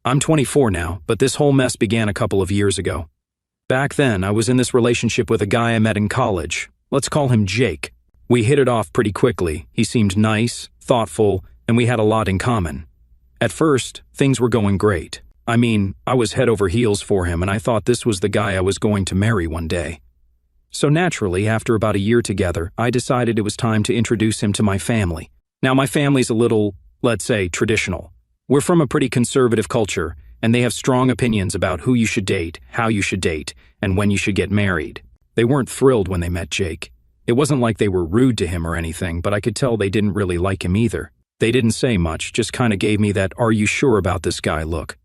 I'm 24 now, but this whole mess began a couple of years ago. Back then, I was in this relationship with a guy I met in college. Let's call him Jake. We hit it off pretty quickly. He seemed nice, thoughtful, and we had a lot in common. At first, things were going great. I mean, I was head over heels for him, and I thought this was the guy I was going to marry one day. So naturally, after about a year together, I decided it was time to introduce him to my family. Now, my family's a little, let's say, traditional. We're from a pretty conservative culture, and they have strong opinions about who you should date, how you should date, and when you should get married. They weren't thrilled when they met Jake. It wasn't like they were rude to him or anything, but I could tell they didn't really like him either. They didn't say much, just kind of gave me that "are you sure about this guy" look.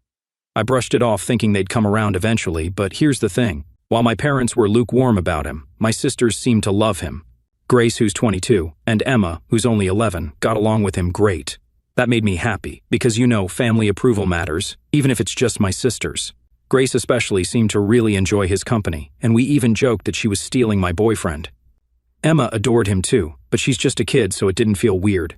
I brushed it off thinking they'd come around eventually, but here's the thing. While my parents were lukewarm about him, my sisters seemed to love him. Grace, who's 22, and Emma, who's only 11, got along with him great. That made me happy, because family approval matters, even if it's just my sisters. Grace especially seemed to really enjoy his company, and we even joked that she was stealing my boyfriend. Emma adored him too, but she's just a kid, so it didn't feel weird.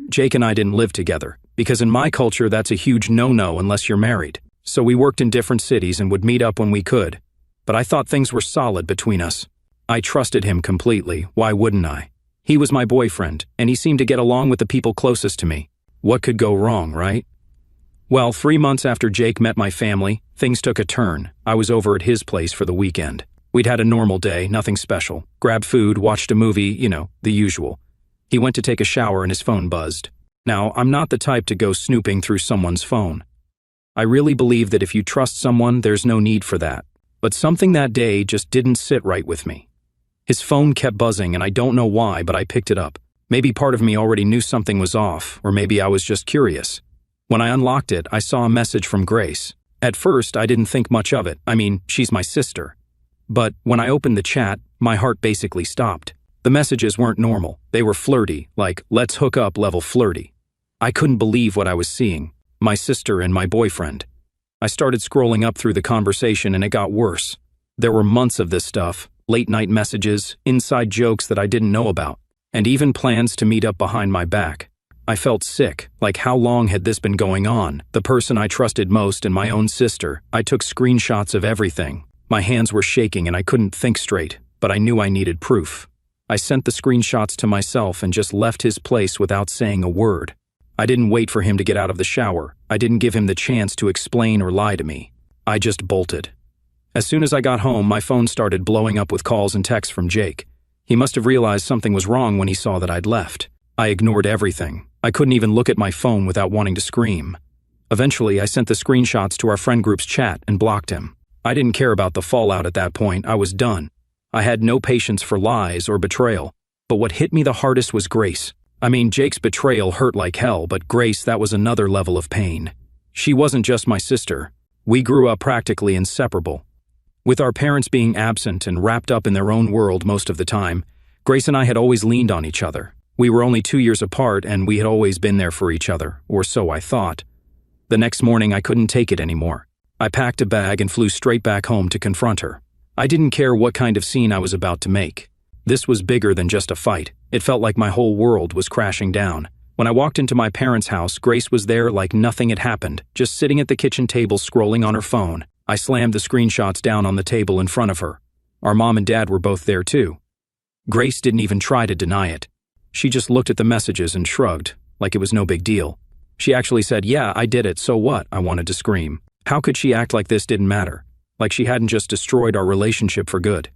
Jake and I didn't live together, because in my culture that's a huge no-no unless you're married. So we worked in different cities and would meet up when we could. But I thought things were solid between us. I trusted him completely, why wouldn't I? He was my boyfriend, and he seemed to get along with the people closest to me. What could go wrong, right? Well, 3 months after Jake met my family, things took a turn. I was over at his place for the weekend. We'd had a normal day, nothing special. Grabbed food, watched a movie, the usual. He went to take a shower and his phone buzzed. Now, I'm not the type to go snooping through someone's phone. I really believe that if you trust someone, there's no need for that. But something that day just didn't sit right with me. His phone kept buzzing and I don't know why, but I picked it up. Maybe part of me already knew something was off, or maybe I was just curious. When I unlocked it, I saw a message from Grace. At first, I didn't think much of it. I mean, she's my sister. But when I opened the chat, my heart basically stopped. The messages weren't normal. They were flirty, like "let's hook up" level flirty. I couldn't believe what I was seeing. My sister and my boyfriend. I started scrolling up through the conversation and it got worse. There were months of this stuff, late-night messages, inside jokes that I didn't know about, and even plans to meet up behind my back. I felt sick, like how long had this been going on? The person I trusted most and my own sister. I took screenshots of everything. My hands were shaking and I couldn't think straight, but I knew I needed proof. I sent the screenshots to myself and just left his place without saying a word. I didn't wait for him to get out of the shower. I didn't give him the chance to explain or lie to me. I just bolted. As soon as I got home, my phone started blowing up with calls and texts from Jake. He must have realized something was wrong when he saw that I'd left. I ignored everything. I couldn't even look at my phone without wanting to scream. Eventually, I sent the screenshots to our friend group's chat and blocked him. I didn't care about the fallout at that point. I was done. I had no patience for lies or betrayal. But what hit me the hardest was Grace. I mean, Jake's betrayal hurt like hell, but Grace, that was another level of pain. She wasn't just my sister. We grew up practically inseparable. With our parents being absent and wrapped up in their own world most of the time, Grace and I had always leaned on each other. We were only 2 years apart and we had always been there for each other, or so I thought. The next morning I couldn't take it anymore. I packed a bag and flew straight back home to confront her. I didn't care what kind of scene I was about to make. This was bigger than just a fight. It felt like my whole world was crashing down. When I walked into my parents' house, Grace was there like nothing had happened, just sitting at the kitchen table scrolling on her phone. I slammed the screenshots down on the table in front of her. Our mom and dad were both there too. Grace didn't even try to deny it. She just looked at the messages and shrugged, like it was no big deal. She actually said, "Yeah, I did it, so what?" I wanted to scream. How could she act like this didn't matter? Like she hadn't just destroyed our relationship for good.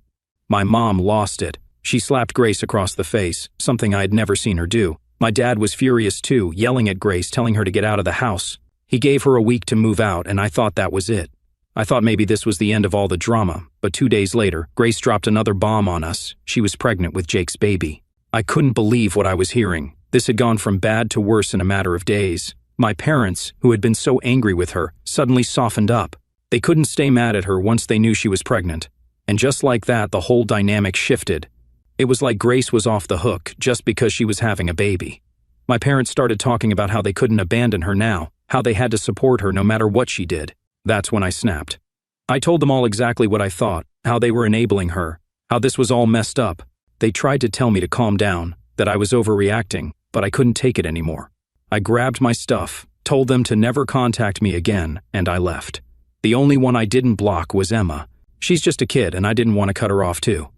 My mom lost it. She slapped Grace across the face, something I had never seen her do. My dad was furious too, yelling at Grace, telling her to get out of the house. He gave her a week to move out, and I thought that was it. I thought maybe this was the end of all the drama, but 2 days later, Grace dropped another bomb on us. She was pregnant with Jake's baby. I couldn't believe what I was hearing. This had gone from bad to worse in a matter of days. My parents, who had been so angry with her, suddenly softened up. They couldn't stay mad at her once they knew she was pregnant. And just like that, the whole dynamic shifted. It was like Grace was off the hook just because she was having a baby. My parents started talking about how they couldn't abandon her now, how they had to support her no matter what she did. That's when I snapped. I told them all exactly what I thought, how they were enabling her, how this was all messed up. They tried to tell me to calm down, that I was overreacting, but I couldn't take it anymore. I grabbed my stuff, told them to never contact me again, and I left. The only one I didn't block was Emma. She's just a kid, and I didn't want to cut her off too.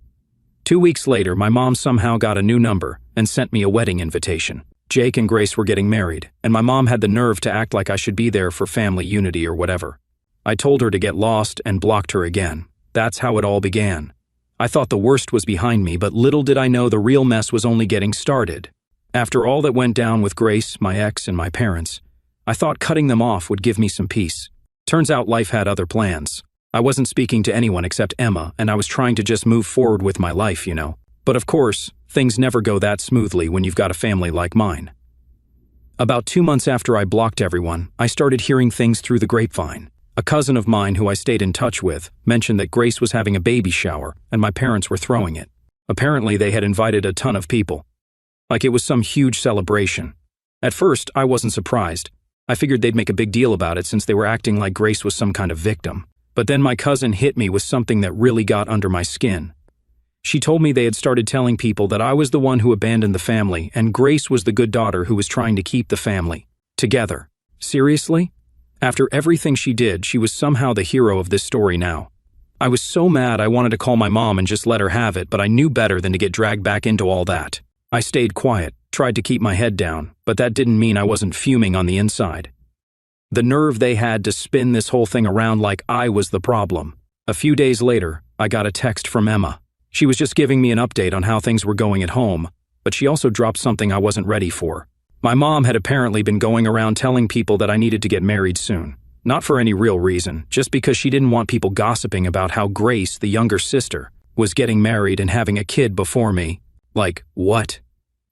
2 weeks later, my mom somehow got a new number and sent me a wedding invitation. Jake and Grace were getting married, and my mom had the nerve to act like I should be there for family unity or whatever. I told her to get lost and blocked her again. That's how it all began. I thought the worst was behind me, but little did I know the real mess was only getting started. After all that went down with Grace, my ex, and my parents, I thought cutting them off would give me some peace. Turns out life had other plans. I wasn't speaking to anyone except Emma, and I was trying to just move forward with my life, you know. But of course, things never go that smoothly when you've got a family like mine. About 2 months after I blocked everyone, I started hearing things through the grapevine. A cousin of mine who I stayed in touch with mentioned that Grace was having a baby shower and my parents were throwing it. Apparently, they had invited a ton of people. Like it was some huge celebration. At first, I wasn't surprised. I figured they'd make a big deal about it since they were acting like Grace was some kind of victim. But then my cousin hit me with something that really got under my skin. She told me they had started telling people that I was the one who abandoned the family and Grace was the good daughter who was trying to keep the family together. Seriously? After everything she did, she was somehow the hero of this story now. I was so mad I wanted to call my mom and just let her have it, but I knew better than to get dragged back into all that. I stayed quiet, tried to keep my head down, but that didn't mean I wasn't fuming on the inside. The nerve they had to spin this whole thing around like I was the problem. A few days later, I got a text from Emma. She was just giving me an update on how things were going at home, but she also dropped something I wasn't ready for. My mom had apparently been going around telling people that I needed to get married soon. Not for any real reason, just because she didn't want people gossiping about how Grace, the younger sister, was getting married and having a kid before me. Like, what?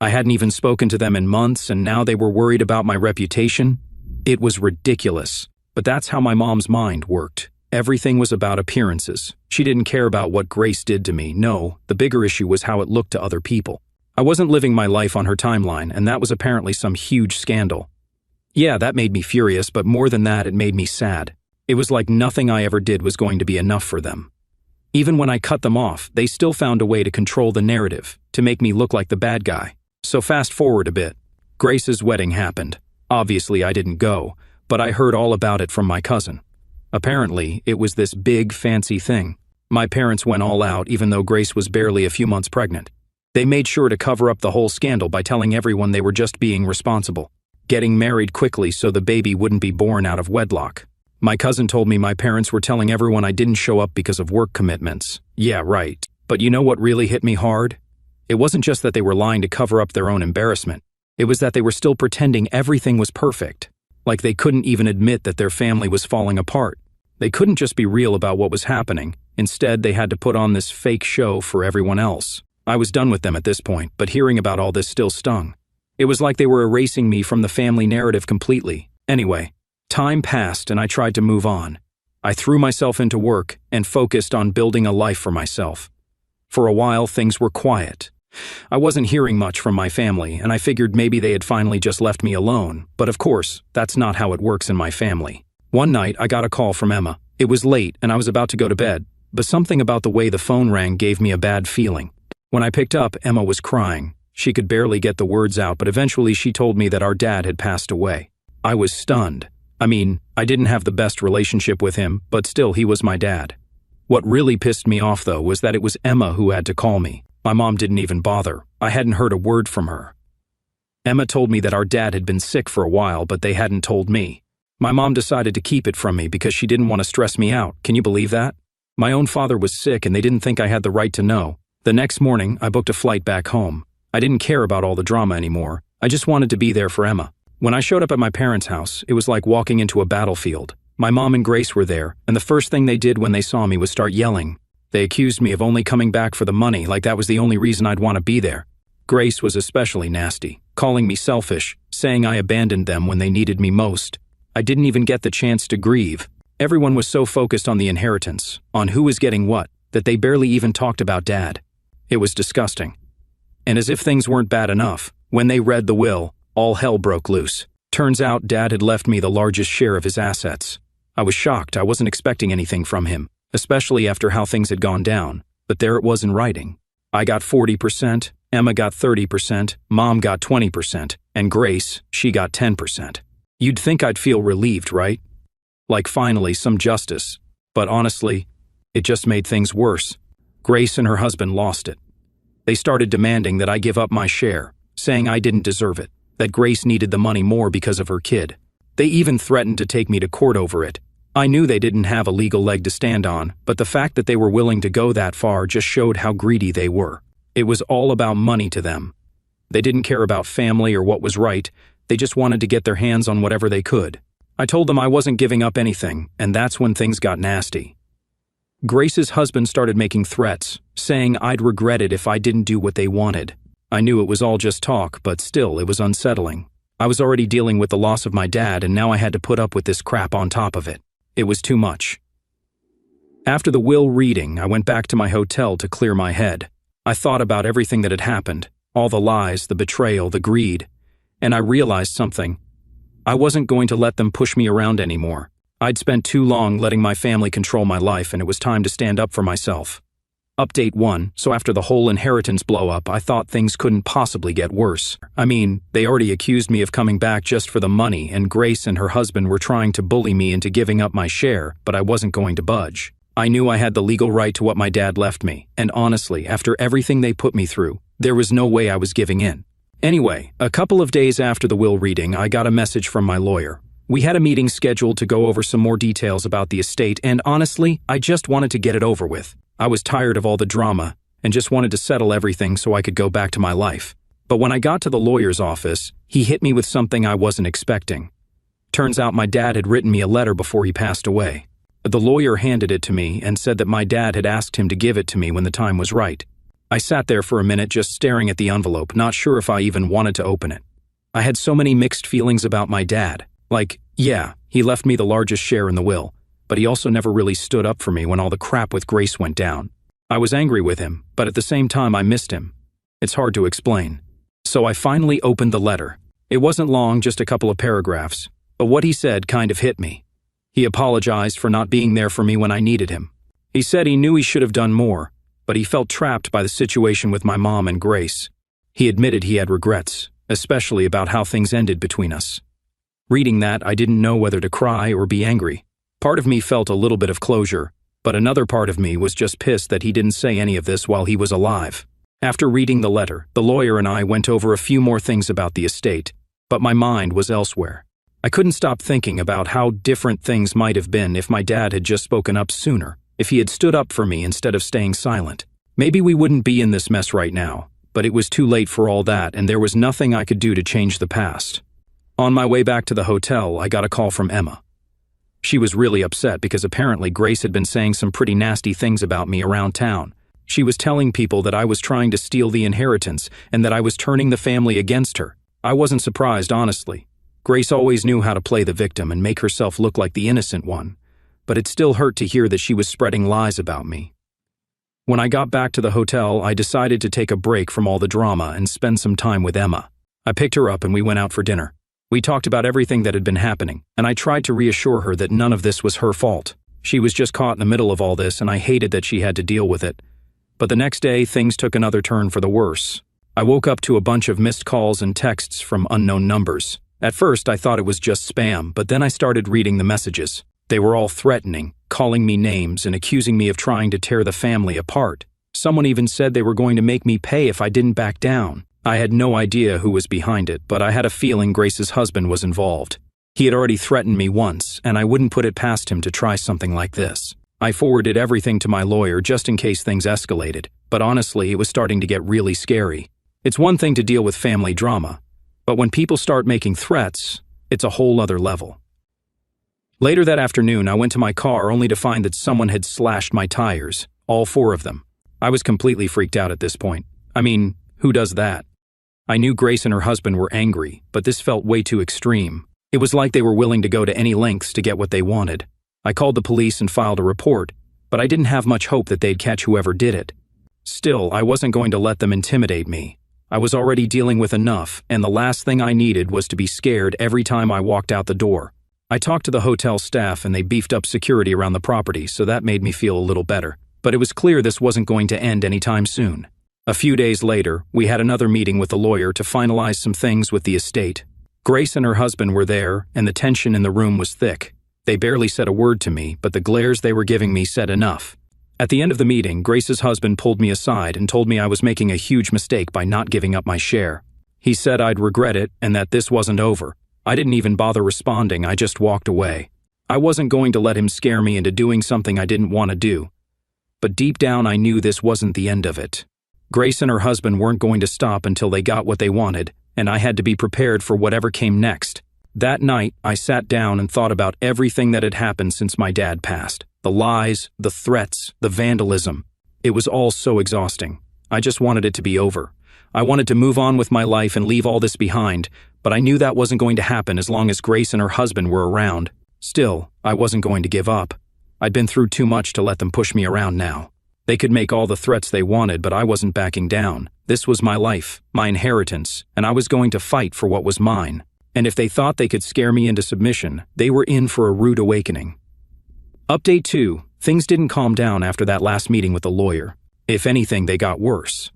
I hadn't even spoken to them in months and now they were worried about my reputation? It was ridiculous. But that's how my mom's mind worked. Everything was about appearances. She didn't care about what Grace did to me. No, the bigger issue was how it looked to other people. I wasn't living my life on her timeline, and that was apparently some huge scandal. Yeah, that made me furious, but more than that, it made me sad. It was like nothing I ever did was going to be enough for them. Even when I cut them off, they still found a way to control the narrative, to make me look like the bad guy. So fast forward a bit. Grace's wedding happened. Obviously, I didn't go, but I heard all about it from my cousin. Apparently, it was this big, fancy thing. My parents went all out even though Grace was barely a few months pregnant. They made sure to cover up the whole scandal by telling everyone they were just being responsible, getting married quickly so the baby wouldn't be born out of wedlock. My cousin told me my parents were telling everyone I didn't show up because of work commitments. Yeah, right. But you know what really hit me hard? It wasn't just that they were lying to cover up their own embarrassment. It was that they were still pretending everything was perfect. Like they couldn't even admit that their family was falling apart. They couldn't just be real about what was happening. Instead, they had to put on this fake show for everyone else. I was done with them at this point, but hearing about all this still stung. It was like they were erasing me from the family narrative completely. Anyway, time passed and I tried to move on. I threw myself into work and focused on building a life for myself. For a while, things were quiet. I wasn't hearing much from my family, and I figured maybe they had finally just left me alone, but of course, that's not how it works in my family. One night, I got a call from Emma. It was late, and I was about to go to bed, but something about the way the phone rang gave me a bad feeling. When I picked up, Emma was crying. She could barely get the words out, but eventually she told me that our dad had passed away. I was stunned. I mean, I didn't have the best relationship with him, but still he was my dad. What really pissed me off, though, was that it was Emma who had to call me. My mom didn't even bother. I hadn't heard a word from her. Emma told me that our dad had been sick for a while, but they hadn't told me. My mom decided to keep it from me because she didn't want to stress me out. Can you believe that? My own father was sick and they didn't think I had the right to know. The next morning, I booked a flight back home. I didn't care about all the drama anymore. I just wanted to be there for Emma. When I showed up at my parents' house, it was like walking into a battlefield. My mom and Grace were there, and the first thing they did when they saw me was start yelling. They accused me of only coming back for the money, like that was the only reason I'd want to be there. Grace was especially nasty, calling me selfish, saying I abandoned them when they needed me most. I didn't even get the chance to grieve. Everyone was so focused on the inheritance, on who was getting what, that they barely even talked about Dad. It was disgusting. And as if things weren't bad enough, when they read the will, all hell broke loose. Turns out Dad had left me the largest share of his assets. I was shocked. I wasn't expecting anything from him, especially after how things had gone down. But there it was in writing. I got 40%, Emma got 30%, Mom got 20%, and Grace, she got 10%. You'd think I'd feel relieved, right? Like finally some justice. But honestly, it just made things worse. Grace and her husband lost it. They started demanding that I give up my share, saying I didn't deserve it, that Grace needed the money more because of her kid. They even threatened to take me to court over it. I knew they didn't have a legal leg to stand on, but the fact that they were willing to go that far just showed how greedy they were. It was all about money to them. They didn't care about family or what was right, they just wanted to get their hands on whatever they could. I told them I wasn't giving up anything, and that's when things got nasty. Grace's husband started making threats, saying I'd regret it if I didn't do what they wanted. I knew it was all just talk, but still, it was unsettling. I was already dealing with the loss of my dad, and now I had to put up with this crap on top of it. It was too much. After the will reading, I went back to my hotel to clear my head. I thought about everything that had happened, all the lies, the betrayal, the greed, and I realized something. I wasn't going to let them push me around anymore. I'd spent too long letting my family control my life, and it was time to stand up for myself. Update 1, so after the whole inheritance blow-up, I thought things couldn't possibly get worse. I mean, they already accused me of coming back just for the money, and Grace and her husband were trying to bully me into giving up my share, but I wasn't going to budge. I knew I had the legal right to what my dad left me, and honestly, after everything they put me through, there was no way I was giving in. Anyway, a couple of days after the will reading, I got a message from my lawyer. We had a meeting scheduled to go over some more details about the estate, and honestly, I just wanted to get it over with. I was tired of all the drama and just wanted to settle everything so I could go back to my life. But when I got to the lawyer's office, he hit me with something I wasn't expecting. Turns out my dad had written me a letter before he passed away. The lawyer handed it to me and said that my dad had asked him to give it to me when the time was right. I sat there for a minute just staring at the envelope, not sure if I even wanted to open it. I had so many mixed feelings about my dad. Like, yeah, he left me the largest share in the will, but he also never really stood up for me when all the crap with Grace went down. I was angry with him, but at the same time I missed him. It's hard to explain. So I finally opened the letter. It wasn't long, just a couple of paragraphs, but what he said kind of hit me. He apologized for not being there for me when I needed him. He said he knew he should have done more, but he felt trapped by the situation with my mom and Grace. He admitted he had regrets, especially about how things ended between us. Reading that, I didn't know whether to cry or be angry. Part of me felt a little bit of closure, but another part of me was just pissed that he didn't say any of this while he was alive. After reading the letter, the lawyer and I went over a few more things about the estate, but my mind was elsewhere. I couldn't stop thinking about how different things might have been if my dad had just spoken up sooner, if he had stood up for me instead of staying silent. Maybe we wouldn't be in this mess right now, but it was too late for all that, and there was nothing I could do to change the past. On my way back to the hotel, I got a call from Emma. She was really upset because apparently Grace had been saying some pretty nasty things about me around town. She was telling people that I was trying to steal the inheritance and that I was turning the family against her. I wasn't surprised, honestly. Grace always knew how to play the victim and make herself look like the innocent one, but it still hurt to hear that she was spreading lies about me. When I got back to the hotel, I decided to take a break from all the drama and spend some time with Emma. I picked her up and we went out for dinner. We talked about everything that had been happening, and I tried to reassure her that none of this was her fault. She was just caught in the middle of all this, and I hated that she had to deal with it. But the next day, things took another turn for the worse. I woke up to a bunch of missed calls and texts from unknown numbers. At first, I thought it was just spam, but then I started reading the messages. They were all threatening, calling me names and accusing me of trying to tear the family apart. Someone even said they were going to make me pay if I didn't back down. I had no idea who was behind it, but I had a feeling Grace's husband was involved. He had already threatened me once, and I wouldn't put it past him to try something like this. I forwarded everything to my lawyer just in case things escalated, but honestly, it was starting to get really scary. It's one thing to deal with family drama, but when people start making threats, it's a whole other level. Later that afternoon, I went to my car only to find that someone had slashed my tires, all 4 of them. I was completely freaked out at this point. I mean, who does that? I knew Grace and her husband were angry, but this felt way too extreme. It was like they were willing to go to any lengths to get what they wanted. I called the police and filed a report, but I didn't have much hope that they'd catch whoever did it. Still, I wasn't going to let them intimidate me. I was already dealing with enough, and the last thing I needed was to be scared every time I walked out the door. I talked to the hotel staff and they beefed up security around the property, so that made me feel a little better. But it was clear this wasn't going to end anytime soon. A few days later, we had another meeting with the lawyer to finalize some things with the estate. Grace and her husband were there, and the tension in the room was thick. They barely said a word to me, but the glares they were giving me said enough. At the end of the meeting, Grace's husband pulled me aside and told me I was making a huge mistake by not giving up my share. He said I'd regret it and that this wasn't over. I didn't even bother responding, I just walked away. I wasn't going to let him scare me into doing something I didn't want to do. But deep down I knew this wasn't the end of it. Grace and her husband weren't going to stop until they got what they wanted, and I had to be prepared for whatever came next. That night, I sat down and thought about everything that had happened since my dad passed. The lies, the threats, the vandalism. It was all so exhausting. I just wanted it to be over. I wanted to move on with my life and leave all this behind, but I knew that wasn't going to happen as long as Grace and her husband were around. Still, I wasn't going to give up. I'd been through too much to let them push me around now. They could make all the threats they wanted, but I wasn't backing down. This was my life, my inheritance, and I was going to fight for what was mine. And if they thought they could scare me into submission, they were in for a rude awakening. Update 2. Things didn't calm down after that last meeting with the lawyer. If anything, they got worse.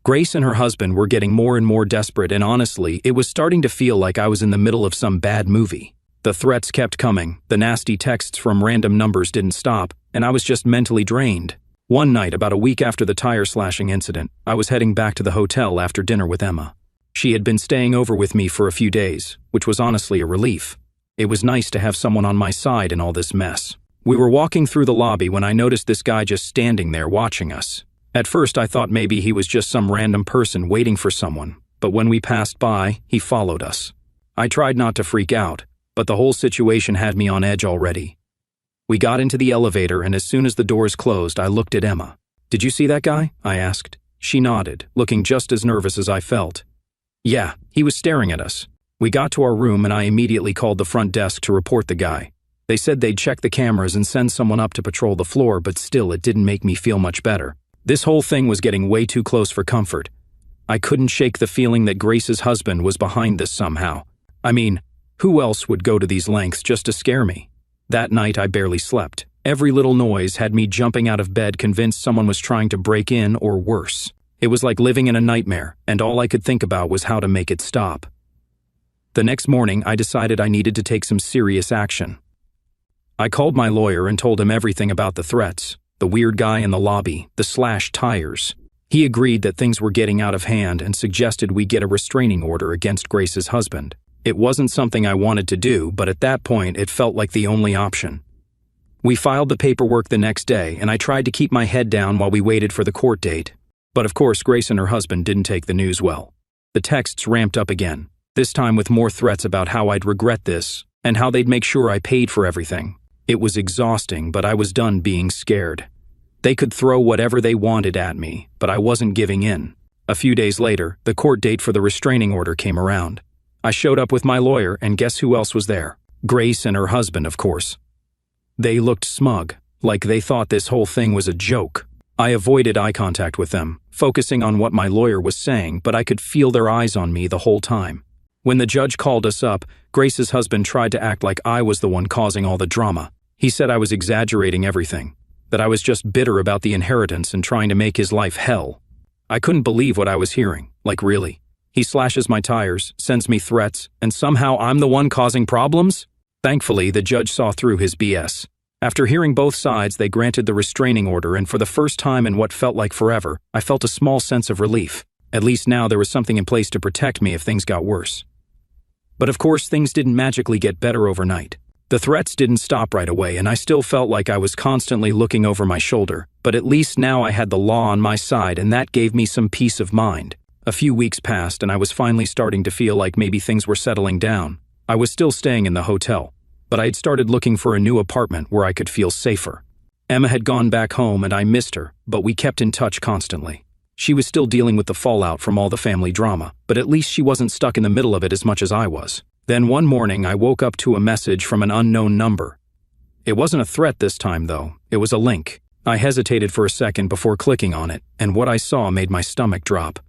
Grace and her husband were getting more and more desperate, and honestly, it was starting to feel like I was in the middle of some bad movie. The threats kept coming, the nasty texts from random numbers didn't stop, and I was just mentally drained. One night, about a week after the tire slashing incident, I was heading back to the hotel after dinner with Emma. She had been staying over with me for a few days, which was honestly a relief. It was nice to have someone on my side in all this mess. We were walking through the lobby when I noticed this guy just standing there watching us. At first I thought maybe he was just some random person waiting for someone, but when we passed by, he followed us. I tried not to freak out, but the whole situation had me on edge already. We got into the elevator, and as soon as the doors closed, I looked at Emma. "Did you see that guy?" I asked. She nodded, looking just as nervous as I felt. "Yeah, he was staring at us." We got to our room and I immediately called the front desk to report the guy. They said they'd check the cameras and send someone up to patrol the floor, but still it didn't make me feel much better. This whole thing was getting way too close for comfort. I couldn't shake the feeling that Grace's husband was behind this somehow. I mean, who else would go to these lengths just to scare me? That night I barely slept. Every little noise had me jumping out of bed, convinced someone was trying to break in or worse. It was like living in a nightmare, and all I could think about was how to make it stop. The next morning I decided I needed to take some serious action. I called my lawyer and told him everything about the threats, the weird guy in the lobby, the slashed tires. He agreed that things were getting out of hand and suggested we get a restraining order against Grace's husband. It wasn't something I wanted to do, but at that point it felt like the only option. We filed the paperwork the next day, and I tried to keep my head down while we waited for the court date. But of course, Grace and her husband didn't take the news well. The texts ramped up again, this time with more threats about how I'd regret this and how they'd make sure I paid for everything. It was exhausting, but I was done being scared. They could throw whatever they wanted at me, but I wasn't giving in. A few days later, the court date for the restraining order came around. I showed up with my lawyer, and guess who else was there? Grace and her husband, of course. They looked smug, like they thought this whole thing was a joke. I avoided eye contact with them, focusing on what my lawyer was saying, but I could feel their eyes on me the whole time. When the judge called us up, Grace's husband tried to act like I was the one causing all the drama. He said I was exaggerating everything, that I was just bitter about the inheritance and trying to make his life hell. I couldn't believe what I was hearing, like really. He slashes my tires, sends me threats, and somehow I'm the one causing problems? Thankfully, the judge saw through his BS. After hearing both sides, they granted the restraining order, and for the first time in what felt like forever, I felt a small sense of relief. At least now there was something in place to protect me if things got worse. But of course, things didn't magically get better overnight. The threats didn't stop right away, and I still felt like I was constantly looking over my shoulder, but at least now I had the law on my side, and that gave me some peace of mind. A few weeks passed, and I was finally starting to feel like maybe things were settling down. I was still staying in the hotel, but I had started looking for a new apartment where I could feel safer. Emma had gone back home, and I missed her, but we kept in touch constantly. She was still dealing with the fallout from all the family drama, but at least she wasn't stuck in the middle of it as much as I was. Then one morning I woke up to a message from an unknown number. It wasn't a threat this time though, it was a link. I hesitated for a second before clicking on it, and what I saw made my stomach drop.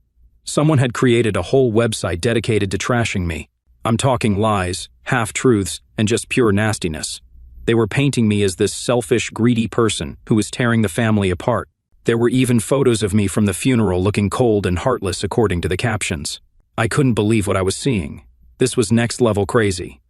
Someone had created a whole website dedicated to trashing me. I'm talking lies, half-truths, and just pure nastiness. They were painting me as this selfish, greedy person who was tearing the family apart. There were even photos of me from the funeral looking cold and heartless according to the captions. I couldn't believe what I was seeing. This was next level crazy.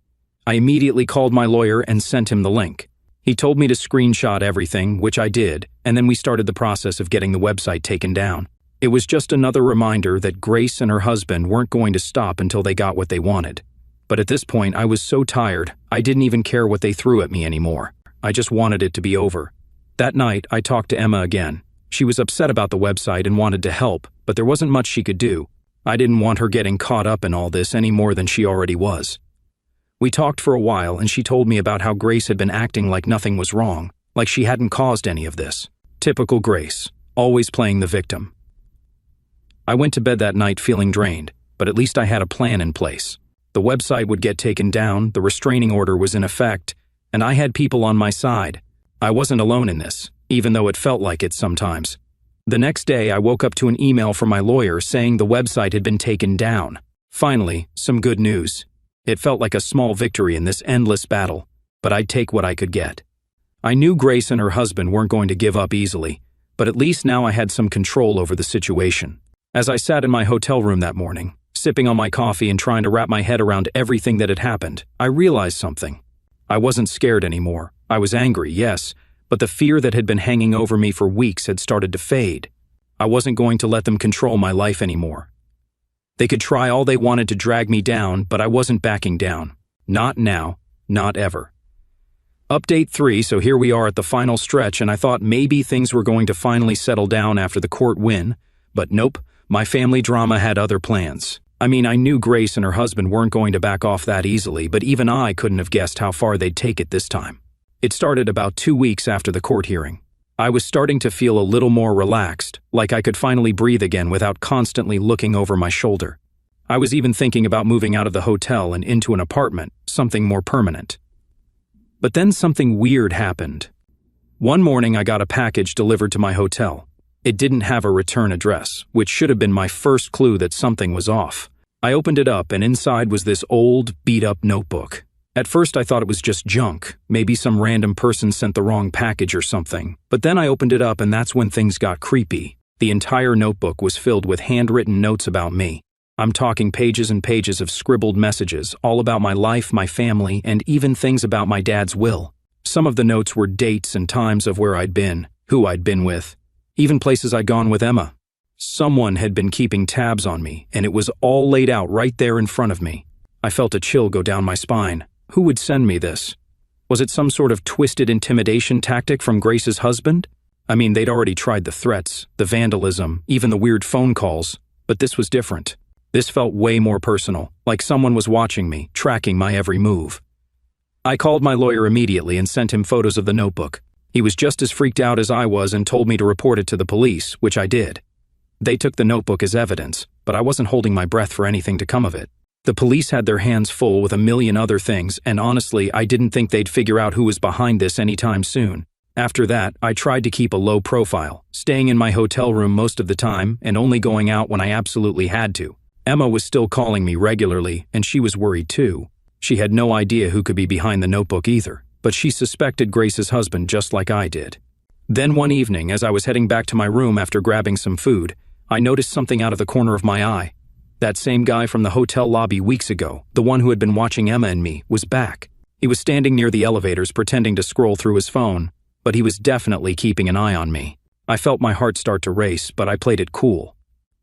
I immediately called my lawyer and sent him the link. He told me to screenshot everything, which I did, and then we started the process of getting the website taken down. It was just another reminder that Grace and her husband weren't going to stop until they got what they wanted. But at this point, I was so tired, I didn't even care what they threw at me anymore. I just wanted it to be over. That night, I talked to Emma again. She was upset about the website and wanted to help, but there wasn't much she could do. I didn't want her getting caught up in all this any more than she already was. We talked for a while and she told me about how Grace had been acting like nothing was wrong, like she hadn't caused any of this. Typical Grace, always playing the victim. I went to bed that night feeling drained, but at least I had a plan in place. The website would get taken down, the restraining order was in effect, and I had people on my side. I wasn't alone in this, even though it felt like it sometimes. The next day, I woke up to an email from my lawyer saying the website had been taken down. Finally, some good news. It felt like a small victory in this endless battle, but I'd take what I could get. I knew Grace and her husband weren't going to give up easily, but at least now I had some control over the situation. As I sat in my hotel room that morning, sipping on my coffee and trying to wrap my head around everything that had happened, I realized something. I wasn't scared anymore. I was angry, yes, but the fear that had been hanging over me for weeks had started to fade. I wasn't going to let them control my life anymore. They could try all they wanted to drag me down, but I wasn't backing down. Not now, not ever. Update 3, so here we are at the final stretch, and I thought maybe things were going to finally settle down after the court win, but nope, my family drama had other plans. I mean, I knew Grace and her husband weren't going to back off that easily, but even I couldn't have guessed how far they'd take it this time. It started about 2 weeks after the court hearing. I was starting to feel a little more relaxed, like I could finally breathe again without constantly looking over my shoulder. I was even thinking about moving out of the hotel and into an apartment, something more permanent. But then something weird happened. One morning I got a package delivered to my hotel. It didn't have a return address, which should have been my first clue that something was off. I opened it up and inside was this old, beat-up notebook. At first I thought it was just junk, maybe some random person sent the wrong package or something. But then I opened it up and that's when things got creepy. The entire notebook was filled with handwritten notes about me. I'm talking pages and pages of scribbled messages, all about my life, my family, and even things about my dad's will. Some of the notes were dates and times of where I'd been, who I'd been with, even places I'd gone with Emma. Someone had been keeping tabs on me, and it was all laid out right there in front of me. I felt a chill go down my spine. Who would send me this? Was it some sort of twisted intimidation tactic from Grace's husband? I mean, they'd already tried the threats, the vandalism, even the weird phone calls, but this was different. This felt way more personal, like someone was watching me, tracking my every move. I called my lawyer immediately and sent him photos of the notebook. He was just as freaked out as I was and told me to report it to the police, which I did. They took the notebook as evidence, but I wasn't holding my breath for anything to come of it. The police had their hands full with a million other things, and honestly, I didn't think they'd figure out who was behind this anytime soon. After that, I tried to keep a low profile, staying in my hotel room most of the time and only going out when I absolutely had to. Emma was still calling me regularly, and she was worried too. She had no idea who could be behind the notebook either, but she suspected Grace's husband just like I did. Then one evening, as I was heading back to my room after grabbing some food, I noticed something out of the corner of my eye. That same guy from the hotel lobby weeks ago, the one who had been watching Emma and me, was back. He was standing near the elevators pretending to scroll through his phone, but he was definitely keeping an eye on me. I felt my heart start to race, but I played it cool.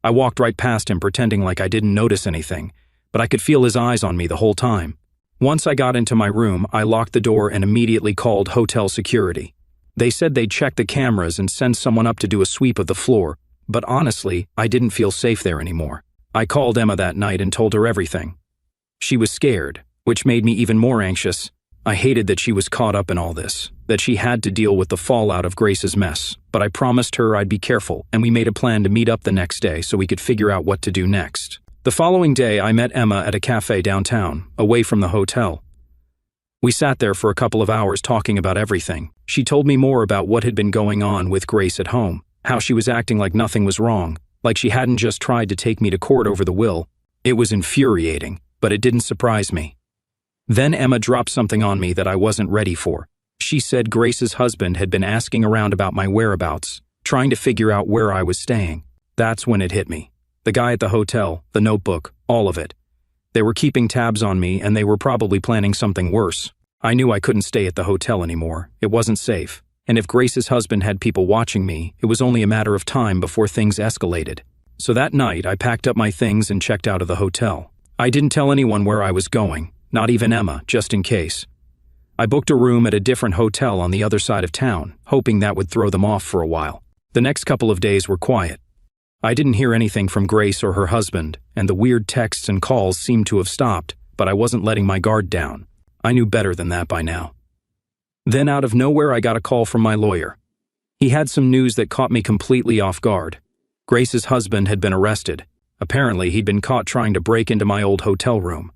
I walked right past him pretending like I didn't notice anything, but I could feel his eyes on me the whole time. Once I got into my room, I locked the door and immediately called hotel security. They said they'd check the cameras and send someone up to do a sweep of the floor, but honestly, I didn't feel safe there anymore. I called Emma that night and told her everything. She was scared, which made me even more anxious. I hated that she was caught up in all this, that she had to deal with the fallout of Grace's mess, but I promised her I'd be careful, and we made a plan to meet up the next day so we could figure out what to do next. The following day, I met Emma at a cafe downtown, away from the hotel. We sat there for a couple of hours talking about everything. She told me more about what had been going on with Grace at home, how she was acting like nothing was wrong, like she hadn't just tried to take me to court over the will. It was infuriating, but it didn't surprise me. Then Emma dropped something on me that I wasn't ready for. She said Grace's husband had been asking around about my whereabouts, trying to figure out where I was staying. That's when it hit me. The guy at the hotel, the notebook, all of it. They were keeping tabs on me, and they were probably planning something worse. I knew I couldn't stay at the hotel anymore. It wasn't safe. And if Grace's husband had people watching me, it was only a matter of time before things escalated. So that night, I packed up my things and checked out of the hotel. I didn't tell anyone where I was going, not even Emma, just in case. I booked a room at a different hotel on the other side of town, hoping that would throw them off for a while. The next couple of days were quiet. I didn't hear anything from Grace or her husband, and the weird texts and calls seemed to have stopped, but I wasn't letting my guard down. I knew better than that by now. Then out of nowhere, I got a call from my lawyer. He had some news that caught me completely off guard. Grace's husband had been arrested. Apparently, he'd been caught trying to break into my old hotel room.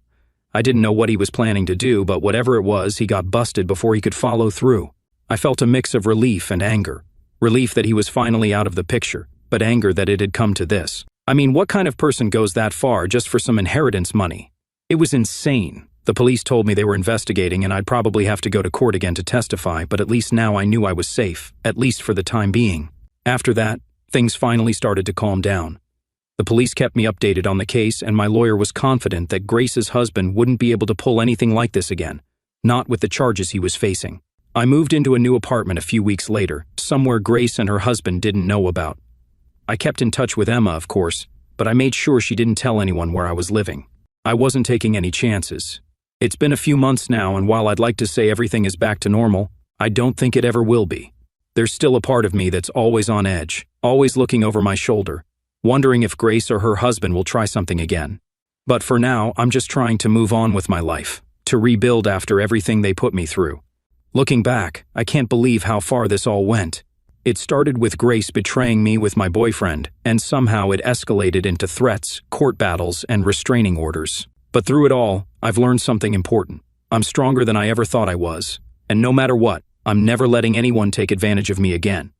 I didn't know what he was planning to do, but whatever it was, he got busted before he could follow through. I felt a mix of relief and anger. Relief that he was finally out of the picture, but anger that it had come to this. I mean, what kind of person goes that far just for some inheritance money? It was insane. The police told me they were investigating and I'd probably have to go to court again to testify, but at least now I knew I was safe, at least for the time being. After that, things finally started to calm down. The police kept me updated on the case, and my lawyer was confident that Grace's husband wouldn't be able to pull anything like this again, not with the charges he was facing. I moved into a new apartment a few weeks later, somewhere Grace and her husband didn't know about. I kept in touch with Emma, of course, but I made sure she didn't tell anyone where I was living. I wasn't taking any chances. It's been a few months now, and while I'd like to say everything is back to normal, I don't think it ever will be. There's still a part of me that's always on edge, always looking over my shoulder, wondering if Grace or her husband will try something again. But for now, I'm just trying to move on with my life, to rebuild after everything they put me through. Looking back, I can't believe how far this all went. It started with Grace betraying me with my boyfriend, and somehow it escalated into threats, court battles, and restraining orders. But through it all, I've learned something important. I'm stronger than I ever thought I was, and no matter what, I'm never letting anyone take advantage of me again.